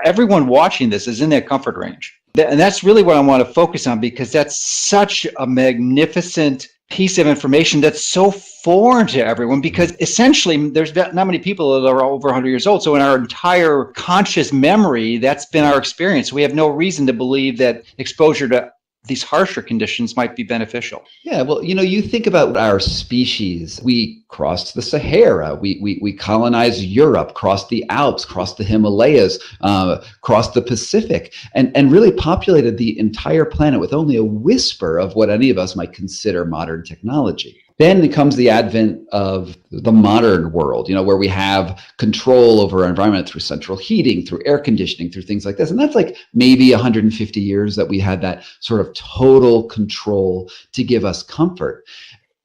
everyone watching this is in that comfort range. And that's really what I want to focus on, because that's such a magnificent piece of information that's so foreign to everyone, because essentially there's not many people that are over 100 years old. So in our entire conscious memory, that's been our experience. We have no reason to believe that exposure to these harsher conditions might be beneficial. Yeah, well, you think about our species. We crossed the Sahara, we colonized Europe, crossed the Alps, crossed the Himalayas, crossed the Pacific, and really populated the entire planet with only a whisper of what any of us might consider modern technology. Then comes the advent of the modern world, where we have control over our environment through central heating, through air conditioning, through things like this. And that's like maybe 150 years that we had that sort of total control to give us comfort.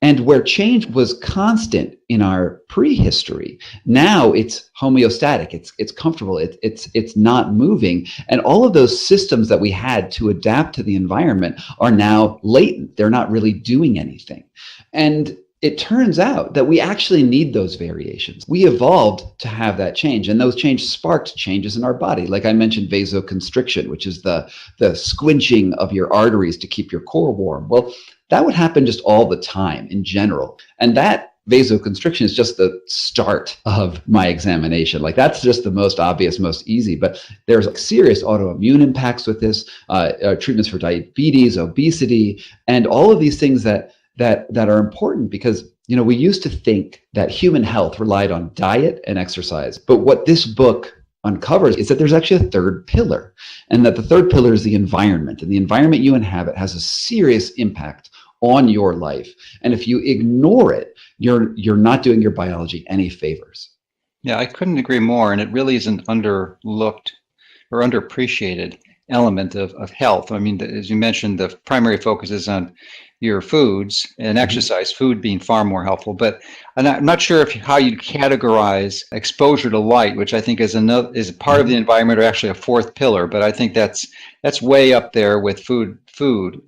And where change was constant in our prehistory, now it's homeostatic, it's comfortable, it's not moving. And all of those systems that we had to adapt to the environment are now latent. They're not really doing anything. And it turns out that we actually need those variations. We evolved to have that change, and those changes sparked changes in our body. Like I mentioned, vasoconstriction, which is the squinching of your arteries to keep your core warm. Well, that would happen just all the time in general. And that vasoconstriction is just the start of my examination. Like that's just the most obvious, most easy, but there's serious autoimmune impacts with this, treatments for diabetes, obesity, and all of these things that are important, because we used to think that human health relied on diet and exercise. But what this book uncovers is that there's actually a third pillar, and that the third pillar is the environment, and the environment you inhabit has a serious impact on your life. And if you ignore it, you're not doing your biology any favors. Yeah, I couldn't agree more. And it really is an underlooked or underappreciated element of health. I mean, as you mentioned, the primary focus is on your foods and exercise, food being far more helpful. But I'm not sure how you categorize exposure to light, which I think is a part of the environment, or actually a fourth pillar. But I think that's way up there with food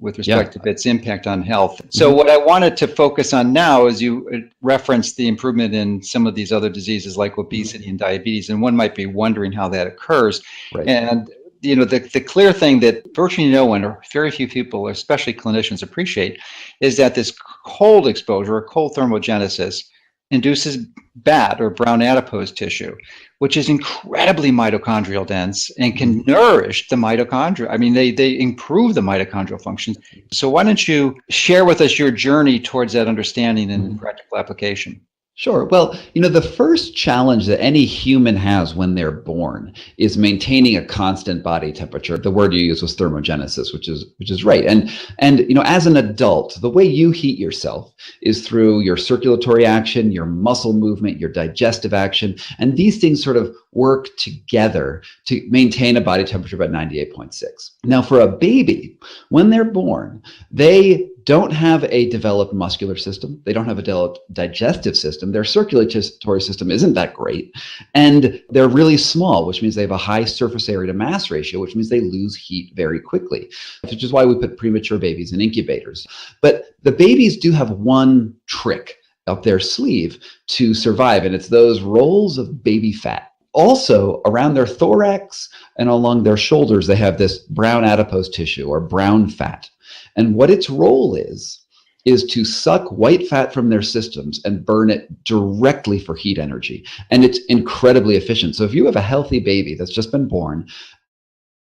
with respect to its impact on health. So what I wanted to focus on now is you referenced the improvement in some of these other diseases like obesity and diabetes, and one might be wondering how that occurs. Right. And the clear thing that virtually no one, or very few people, especially clinicians, appreciate is that this cold exposure, or cold thermogenesis, induces BAT, or brown adipose tissue, which is incredibly mitochondrial dense and can nourish the mitochondria. I mean, they improve the mitochondrial function. So why don't you share with us your journey towards that understanding and practical application? Sure. Well, the first challenge that any human has when they're born is maintaining a constant body temperature. The word you used was thermogenesis, which is right. And as an adult, the way you heat yourself is through your circulatory action, your muscle movement, your digestive action, and these things sort of work together to maintain a body temperature about 98.6. Now, for a baby, when they're born, they don't have a developed muscular system. They don't have a developed digestive system. Their circulatory system isn't that great. And they're really small, which means they have a high surface area to mass ratio, which means they lose heat very quickly, which is why we put premature babies in incubators. But the babies do have one trick up their sleeve to survive, and it's those rolls of baby fat. Also, around their thorax and along their shoulders, they have this brown adipose tissue, or brown fat. And what its role is to suck white fat from their systems and burn it directly for heat energy. And it's incredibly efficient. So if you have a healthy baby that's just been born,